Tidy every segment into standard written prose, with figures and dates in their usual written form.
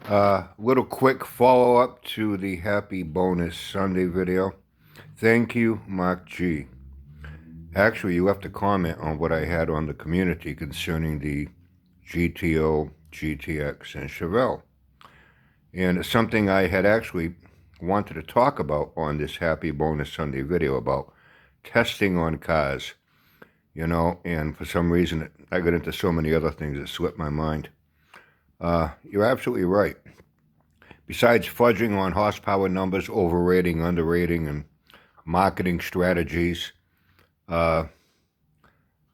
Little quick follow-up to the Happy Bonus Sunday video. Thank you, Mark G. Actually, you left a comment on what I had on the community concerning the GTO, GTX, and Chevelle. And it's something I had actually wanted to talk about on this Happy Bonus Sunday video about testing on cars, and for some reason I got into so many other things that slipped my mind. You're absolutely right. Besides fudging on horsepower numbers, overrating, underrating, and marketing strategies, a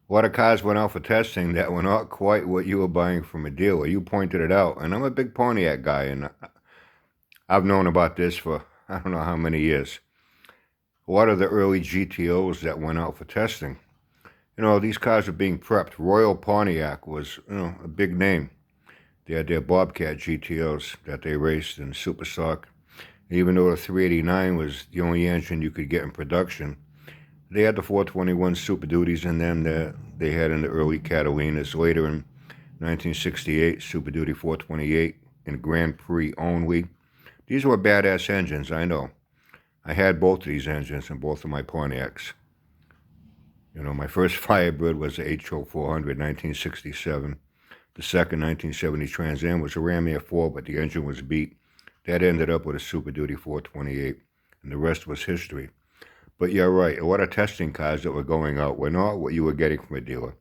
lot of cars went out for testing that were not quite what you were buying from a dealer. You pointed it out, and I'm a big Pontiac guy, and I've known about this for I don't know how many years. A lot of the early GTOs that went out for testing, these cars are being prepped. Royal Pontiac was, a big name. They had their Bobcat GTOs that they raced in Super Stock. Even though the 389 was the only engine you could get in production, they had the 421 Super Duties in them that they had in the early Catalinas. Later in 1968, Super Duty 428 in Grand Prix only. These were badass engines, I know. I had both of these engines in both of my Pontiacs. My first Firebird was the HO 400, 1967. The second 1970 Trans Am was a Ram Air 4, but the engine was beat. That ended up with a Super Duty 428, and the rest was history. But you're right, a lot of testing cars that were going out were not what you were getting from a dealer.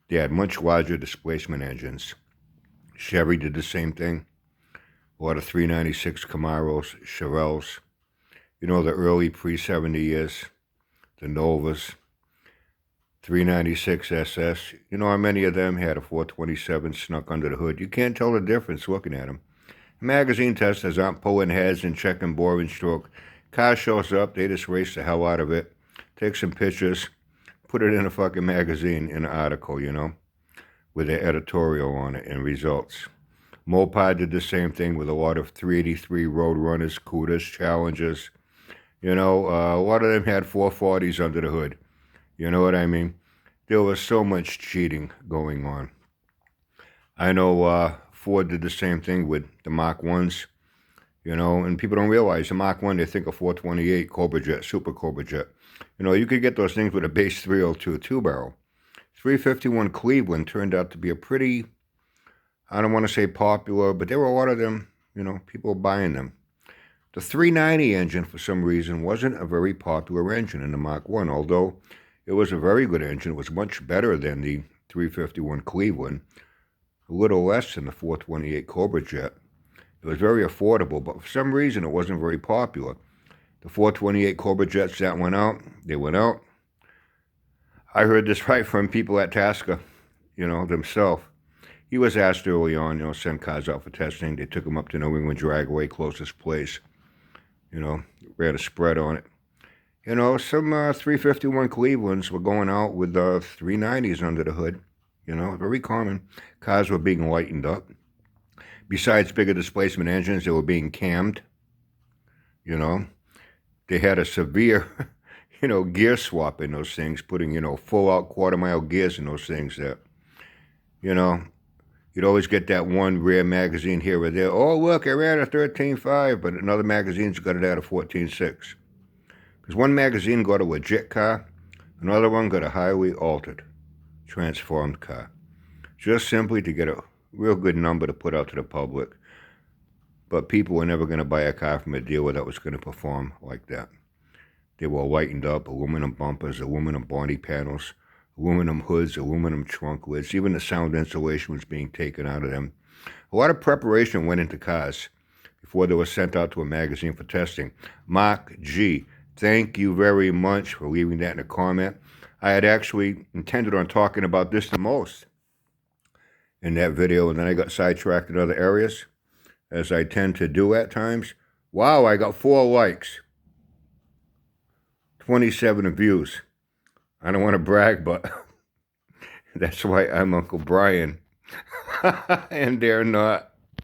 They had much larger displacement engines. Chevy did the same thing. A lot of 396 Camaros, Chevelles. The early pre-70 years, the Novas, 396 SS. How many of them had a 427 snuck under the hood? You can't tell the difference looking at them. Magazine testers aren't pulling heads and checking bore and stroke. Car shows up, they just race the hell out of it, take some pictures, put it in a fucking magazine in an article, with an editorial on it and results. Mopar did the same thing with a lot of 383 Roadrunners, Cudas, Challengers. A lot of them had 440s under the hood. You know what I mean? There was so much cheating going on. I know Ford did the same thing with the Mach 1s, and people don't realize the Mach 1, they think of 428 Cobra Jet, Super Cobra Jet. You could get those things with a base 302 two-barrel. 351 Cleveland turned out to be a pretty, I don't want to say popular, but there were a lot of them, people buying them. The 390 engine, for some reason, wasn't a very popular engine in the Mach 1, although it was a very good engine. It was much better than the 351 Cleveland, a little less than the 428 Cobra Jet. It was very affordable, but for some reason it wasn't very popular. The 428 Cobra Jets that went out, they went out. I heard this right from people at Tasca, themselves. He was asked early on, send cars out for testing. They took him up to New England Dragway, closest place. Ran a spread on it. Some 351 Clevelands were going out with 390s under the hood. Very common. Cars were being lightened up. Besides bigger displacement engines, they were being cammed. They had a severe, gear swap in those things, putting, full-out quarter-mile gears in those things that, you'd always get that one rare magazine here or there. Oh, look, I ran a 13.5, but another magazine's got it at a 14.6. Because one magazine got a legit car, another one got a highly altered, transformed car. Just simply to get a real good number to put out to the public. But people were never going to buy a car from a dealer that was going to perform like that. They were lightened up, aluminum bumpers, aluminum body panels, aluminum hoods, aluminum trunk lids. Even the sound insulation was being taken out of them. A lot of preparation went into cars before they were sent out to a magazine for testing. Mark G., thank you very much for leaving that in a comment. I had actually intended on talking about this the most in that video, and then I got sidetracked in other areas, as I tend to do at times. Wow, I got 4 likes, 27 views. I don't want to brag, but that's why I'm Uncle Brian, and they're not.